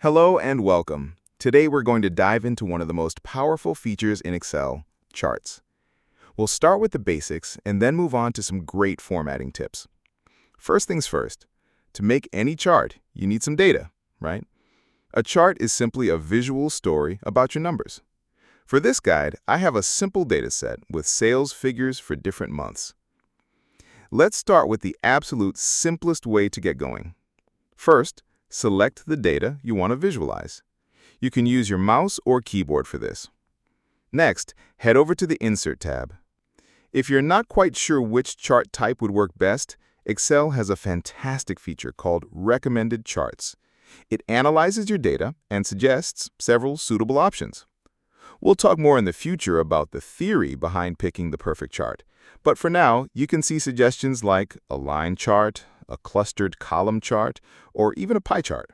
Hello and welcome. Today we're going to dive into one of the most powerful features in Excel, charts. We'll start with the basics and then move on to some great formatting tips. First things first, to make any chart, you need some data, right? A chart is simply a visual story about your numbers. For this guide, I have a simple data set with sales figures for different months. Let's start with the absolute simplest way to get going. First, select the data you want to visualize. You can use your mouse or keyboard for this. Next, head over to the Insert tab. If you're not quite sure which chart type would work best, Excel has a fantastic feature called Recommended Charts. It analyzes your data and suggests several suitable options. We'll talk more in the future about the theory behind picking the perfect chart, but for now, you can see suggestions like a line chart, a clustered column chart, or even a pie chart.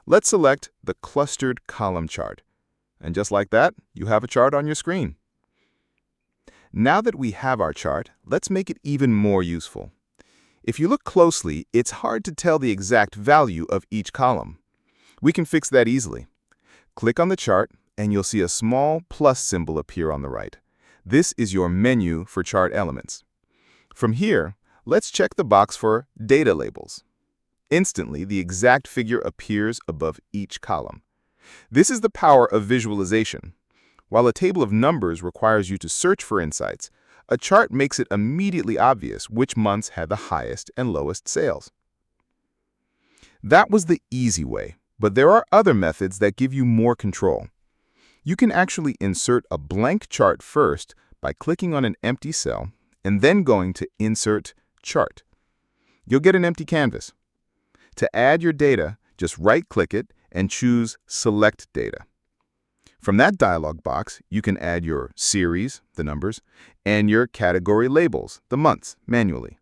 Let's select the clustered column chart. And just like that, you have a chart on your screen. Now that we have our chart, let's make it even more useful. If you look closely, it's hard to tell the exact value of each column. We can fix that easily. Click on the chart, and you'll see a small plus symbol appear on the right. This is your menu for chart elements. From here, let's check the box for Data Labels. Instantly, the exact figure appears above each column. This is the power of visualization. While a table of numbers requires you to search for insights, a chart makes it immediately obvious which months had the highest and lowest sales. That was the easy way, but there are other methods that give you more control. You can actually insert a blank chart first by clicking on an empty cell and then going to Insert Chart. You'll get an empty canvas. To add your data, just right-click it and choose Select Data. From that dialog box, you can add your series, the numbers, and your category labels, the months, manually.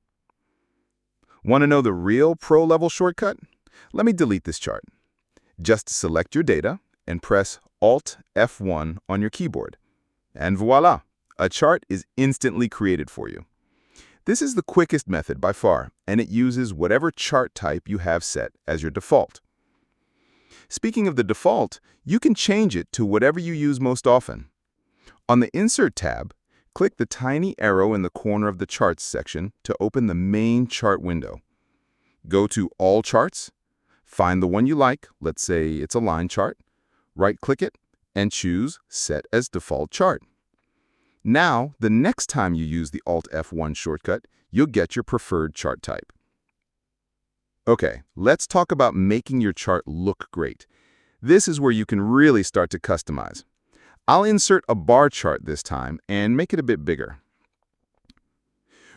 Want to know the real pro-level shortcut? Let me delete this chart. Just select your data and press Alt F1 on your keyboard. And voila, a chart is instantly created for you. This is the quickest method by far, and it uses whatever chart type you have set as your default. Speaking of the default, you can change it to whatever you use most often. On the Insert tab, click the tiny arrow in the corner of the Charts section to open the main chart window. Go to All Charts, find the one you like, let's say it's a line chart, right-click it, and choose Set as Default Chart. Now, the next time you use the Alt F1 shortcut, you'll get your preferred chart type. Okay, let's talk about making your chart look great. This is where you can really start to customize. I'll insert a bar chart this time and make it a bit bigger.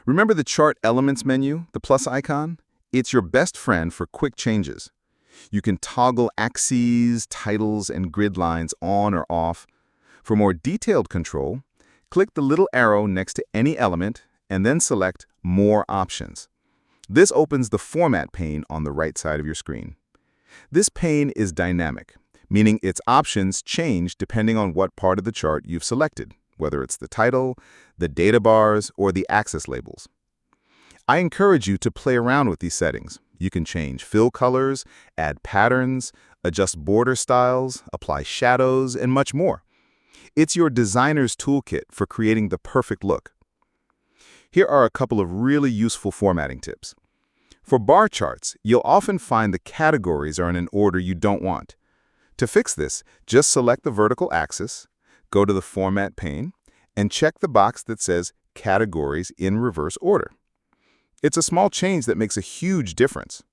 Remember the Chart Elements menu, the plus icon? It's your best friend for quick changes. You can toggle axes, titles, and grid lines on or off. For more detailed control, click the little arrow next to any element and then select More Options. This opens the Format pane on the right side of your screen. This pane is dynamic, meaning its options change depending on what part of the chart you've selected, whether it's the title, the data bars, or the axis labels. I encourage you to play around with these settings. You can change fill colors, add patterns, adjust border styles, apply shadows, and much more. It's your designer's toolkit for creating the perfect look. Here are a couple of really useful formatting tips. For bar charts, you'll often find the categories are in an order you don't want. To fix this, just select the vertical axis, go to the Format pane, and check the box that says Categories in Reverse Order. It's a small change that makes a huge difference.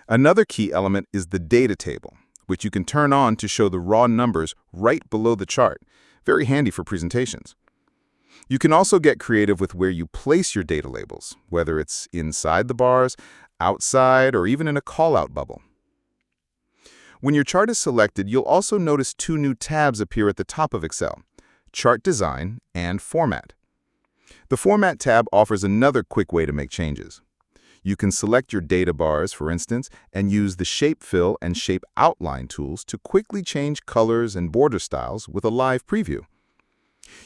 Another key element is the data table, which you can turn on to show the raw numbers right below the chart. Very handy for presentations. You can also get creative with where you place your data labels, whether it's inside the bars, outside, or even in a callout bubble. When your chart is selected, you'll also notice two new tabs appear at the top of Excel: Chart Design and Format. The Format tab offers another quick way to make changes. You can select your data bars, for instance, and use the Shape Fill and Shape Outline tools to quickly change colors and border styles with a live preview.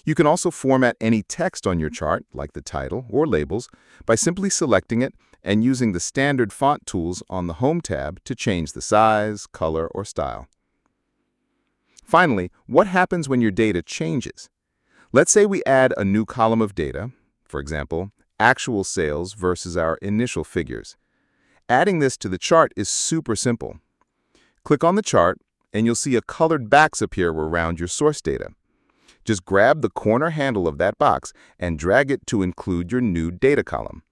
You can also format any text on your chart, like the title or labels, by simply selecting it and using the standard font tools on the Home tab to change the size, color, or style. Finally, what happens when your data changes? Let's say we add a new column of data, for example, actual sales versus our initial figures. Adding this to the chart is super simple. Click on the chart, and you'll see a colored box appear around your source data. Just grab the corner handle of that box and drag it to include your new data column.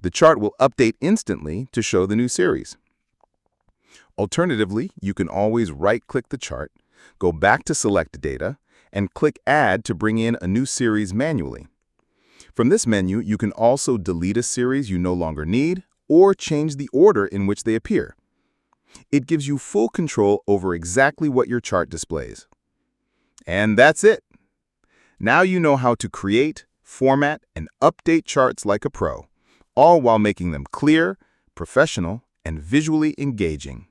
The chart will update instantly to show the new series. Alternatively, you can always right-click the chart, go back to Select Data, and click Add to bring in a new series manually. From this menu, you can also delete a series you no longer need or change the order in which they appear. It gives you full control over exactly what your chart displays. And that's it. Now you know how to create, format, and update charts like a pro, all while making them clear, professional, and visually engaging.